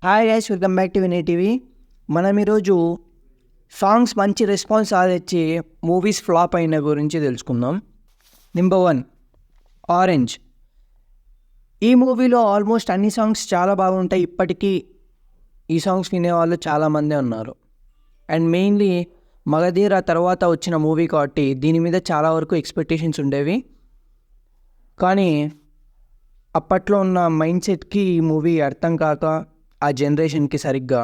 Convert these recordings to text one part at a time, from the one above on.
Hi guys, welcome back to Vinay TV. మనం ఈరోజు songs మంచి రెస్పాన్స్ సాధించి మూవీస్ ఫ్లాప్ అయిన గురించి తెలుసుకుందాం. Number 1, orange. ఈ మూవీలో ఆల్మోస్ట్ అన్ని సాంగ్స్ చాలా బాగుంటాయి. ఇప్పటికీ ఈ సాంగ్స్ వినేవాళ్ళు చాలామందే ఉన్నారు. అండ్ మెయిన్లీ మగధీర తర్వాత వచ్చిన మూవీ కాబట్టి దీని మీద చాలా వరకు ఎక్స్పెక్టేషన్స్ ఉండేవి. కానీ అప్పట్లో ఉన్న మైండ్ సెట్కి ఈ మూవీ అర్థం కాక ఆ జనరేషన్కి సరిగ్గా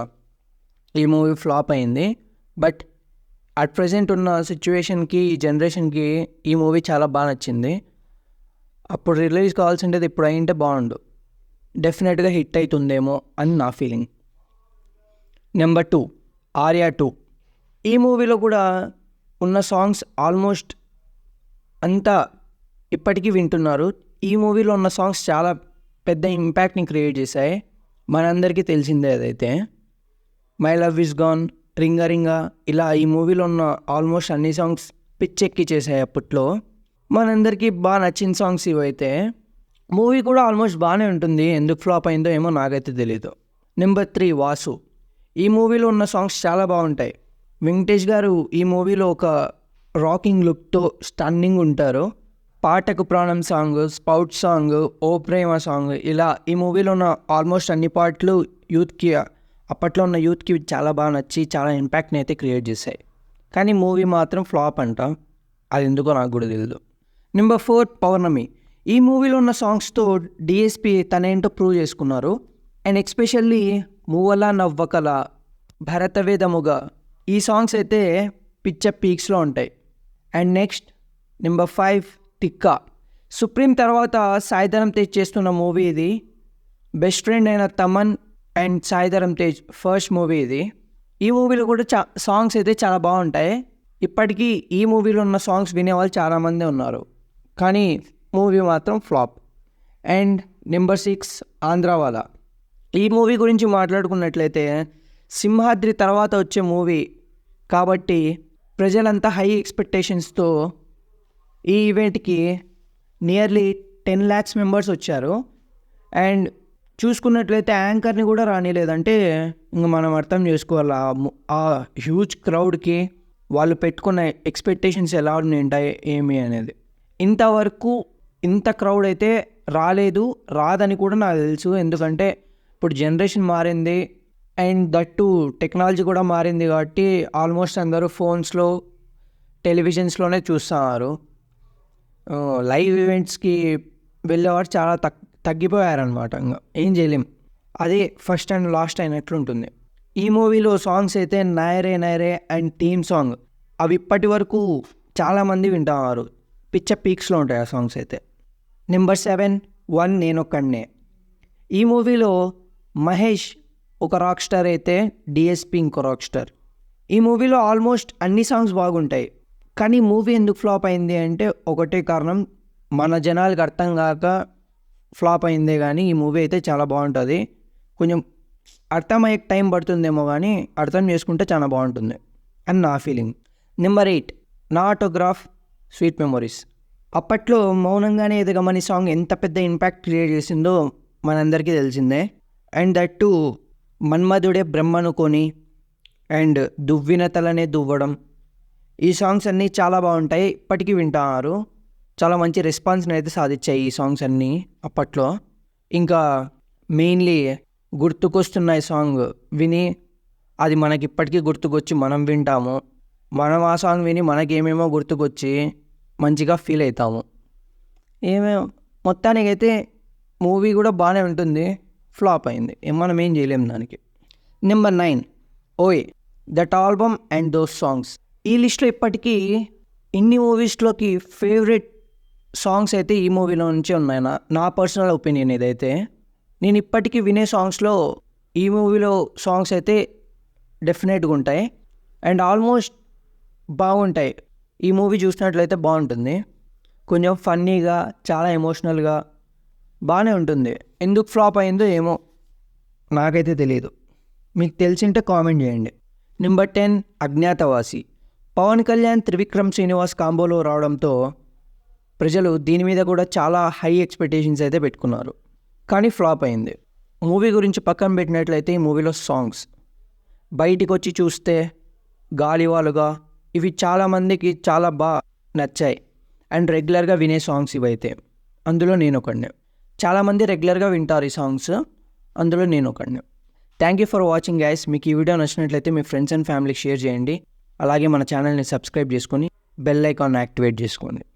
ఈ మూవీ ఫ్లాప్ అయింది. బట్ అట్ ప్రజెంట్ ఉన్న సిచ్యువేషన్కి ఈ జనరేషన్కి ఈ మూవీ చాలా బాగా నచ్చింది. అప్పుడు రిలీజ్ కావాల్సిండేది ఇప్పుడు అయింటే బాగుండు, డెఫినెట్గా హిట్ అవుతుందేమో అని నా ఫీలింగ్. నెంబర్ 2, ఆర్యా 2. ఈ మూవీలో కూడా ఉన్న సాంగ్స్ ఆల్మోస్ట్ అంతా ఇప్పటికీ వింటున్నారు. ఈ మూవీలో ఉన్న సాంగ్స్ చాలా పెద్ద ఇంపాక్ట్ని క్రియేట్ చేశాయి. మనందరికీ తెలిసిందే అదైతే. మై లవ్ ఇస్ గాన్, రింగా రింగా, ఇలా ఈ మూవీలో ఉన్న ఆల్మోస్ట్ అన్ని సాంగ్స్ పిచ్చెక్కి చేశాయి అప్పట్లో. మనందరికీ బాగా నచ్చిన సాంగ్స్ ఇవైతే. మూవీ కూడా ఆల్మోస్ట్ బాగానే ఉంటుంది. ఎందుకు ఫ్లాప్ అయిందో ఏమో నాకైతే తెలీదు. నెంబర్ 3, వాసు. ఈ మూవీలో ఉన్న సాంగ్స్ చాలా బాగుంటాయి. వెంకటేష్ గారు ఈ మూవీలో ఒక రాకింగ్ లుక్తో స్టన్నింగ్ ఉంటారు. పాటకు ప్రాణం సాంగ్, స్పౌట్ సాంగ్, ఓ ప్రేమ సాంగ్, ఇలా ఈ మూవీలో ఉన్న ఆల్మోస్ట్ అన్ని పాటలు యూత్కి, అప్పట్లో ఉన్న యూత్కి చాలా బాగా నచ్చి చాలా ఇంపాక్ట్ని అయితే క్రియేట్ చేశాయి. కానీ మూవీ మాత్రం ఫ్లాప్ అంట, అది ఎందుకో నాకు కూడా తెలియదు. నెంబర్ 4, పౌర్ణమి. ఈ మూవీలో ఉన్న సాంగ్స్తో డిఎస్పి తనేంటో ప్రూవ్ చేసుకున్నారు. అండ్ ఎక్స్పెషల్లీ మూవల నవ్వకల, భరతవేదముగా, ఈ సాంగ్స్ అయితే పిచ్చ పీక్స్లో ఉంటాయి. And next number 5, Thikka. Supreme తర్వాత సాయిధరం తేజ్ చేస్తున్న మూవీ ఇది. బెస్ట్ ఫ్రెండ్ అయిన Thaman and Saidharam Tej first movie ఇది. ఈ మూవీలో కూడా సాంగ్స్ అయితే చాలా బాగుంటాయి. ఇప్పటికీ ఈ మూవీలో ఉన్న సాంగ్స్ వినేవాళ్ళు చాలామంది ఉన్నారు. కానీ మూవీ మాత్రం ఫ్లాప్. And number 6, Andhrawala. ఈ మూవీ గురించి మాట్లాడుకున్నట్లయితే సింహాద్రి తర్వాత వచ్చే మూవీ కాబట్టి ప్రజలంతా హై ఎక్స్పెక్టేషన్స్తో ఈ ఈవెంట్కి నియర్లీ 10 lakhs మెంబర్స్ వచ్చారు. అండ్ చూసుకున్నట్లయితే యాంకర్ని కూడా రానిలేదంటే ఇంక మనం అర్థం చేసుకోవాలి ఆ హ్యూజ్ క్రౌడ్కి వాళ్ళు పెట్టుకున్న ఎక్స్పెక్టేషన్స్ ఎలా ఉంటాయి ఏమి అనేది. ఇంతవరకు ఇంత క్రౌడ్ అయితే రాదని కూడా నాకు తెలుసు. ఎందుకంటే ఇప్పుడు జనరేషన్ మారింది అండ్ దట్టు టెక్నాలజీ కూడా మారింది కాబట్టి ఆల్మోస్ట్ అందరూ ఫోన్స్లో, టెలివిజన్స్లోనే చూస్తున్నారు. లైవ్ ఈవెంట్స్కి వెళ్ళేవారు చాలా తగ్గిపోయారనమాట. ఇంకా ఏం చేయలేం, అదే ఫస్ట్ అండ్ లాస్ట్ అయినట్లుంటుంది. ఈ మూవీలో సాంగ్స్ అయితే నైరే నైరే అండ్ థీమ్ సాంగ్, అవి ఇప్పటి వరకు చాలామంది వింటున్నారు. పిచ్చ పీక్స్లో ఉంటాయి ఆ సాంగ్స్ అయితే. నెంబర్ 7, వన్ నేనొక్కడినే. ఈ మూవీలో మహేష్ ఒక రాక్ స్టార్ అయితే డిఎస్పి ఇంకో రాక్ స్టార్. ఈ మూవీలో ఆల్మోస్ట్ అన్ని సాంగ్స్ బాగుంటాయి. కానీ మూవీ ఎందుకు ఫ్లాప్ అయింది అంటే ఒకటే కారణం, మన జనాలకు అర్థం కాక ఫ్లాప్ అయిందే. కానీ ఈ మూవీ అయితే చాలా బాగుంటుంది. కొంచెం అర్థమయ్యే టైం పడుతుందేమో కానీ అర్థం చేసుకుంటే చాలా బాగుంటుంది అని నా ఫీలింగ్. నెంబర్ 8, నా ఆటోగ్రాఫ్, స్వీట్ మెమొరీస్. అప్పట్లో మౌనంగానే ఎదగమని సాంగ్ ఎంత పెద్ద ఇంపాక్ట్ క్రియేట్ చేసిందో మనందరికీ తెలిసిందే. అండ్ దట్టు మన్మధుడే బ్రహ్మనుకొని అండ్ దువ్విన తలనే దువ్వడం, ఈ సాంగ్స్ అన్నీ చాలా బాగుంటాయి. ఇప్పటికీ వింటున్నారు. చాలా మంచి రెస్పాన్స్ని అయితే సాధించాయి ఈ సాంగ్స్ అన్నీ అప్పట్లో. ఇంకా మెయిన్లీ గుర్తుకొస్తున్న ఈ సాంగ్ విని అది మనకి ఇప్పటికీ గుర్తుకొచ్చి మనం వింటాము. మనం ఆ సాంగ్ విని మనకేమేమో గుర్తుకొచ్చి మంచిగా ఫీల్ అవుతాము. మొత్తానికైతే మూవీ కూడా బాగానే ఉంటుంది. ఫ్లాప్ అయింది, మనం ఏం చేయలేము దానికి. నెంబర్ 9, ఓయ్, that album and those songs. ఈ లిస్ట్లో ఇప్పటికీ ఇన్ని మూవీస్లోకి ఫేవరెట్ సాంగ్స్ అయితే ఈ మూవీలో నుంచే ఉన్నాయి. నా పర్సనల్ ఒపీనియన్ ఇదైతే. నేను ఇప్పటికీ వినే సాంగ్స్లో ఈ మూవీలో సాంగ్స్ అయితే డెఫినెట్గా ఉంటాయి అండ్ ఆల్మోస్ట్ బాగుంటాయి. ఈ మూవీ చూసినట్లయితే బాగుంటుంది. కొంచెం ఫన్నీగా, చాలా ఎమోషనల్గా బాగానే ఉంటుంది. ఎందుకు ఫ్లాప్ అయిందో ఏమో నాకైతే తెలియదు. మీకు తెలిసింటే కామెంట్ చేయండి. నెంబర్ 10, అజ్ఞాతవాసి. పవన్ కళ్యాణ్, త్రివిక్రమ్ శ్రీనివాస్ కాంబోలో రావడంతో ప్రజలు దీని మీద కూడా చాలా హై ఎక్స్పెక్టేషన్స్ అయితే పెట్టుకున్నారు. కానీ ఫ్లాప్ అయింది. మూవీ గురించి పక్కన పెట్టినట్లయితే ఈ మూవీలో సాంగ్స్ బయటికి వచ్చి చూస్తే గాలివాలుగా ఇవి చాలామందికి చాలా బాగా నచ్చాయి అండ్ రెగ్యులర్గా వినే సాంగ్స్ ఇవైతే. అందులో నేను ఒకడిని. చాలామంది రెగ్యులర్గా వింటారు ఈ సాంగ్స్, అందులో నేను ఒకడిని. Thank you for watching guys. మీకు ఈ వీడియో నచ్చినట్లయితే మీ ఫ్రెండ్స్ అండ్ ఫ్యామిలీకి షేర్ చేయండి. అలాగే మన ఛానల్ని సబ్స్క్రైబ్ చేసుకొని బెల్ ఐకాన్ యాక్టివేట్ చేసుకోండి.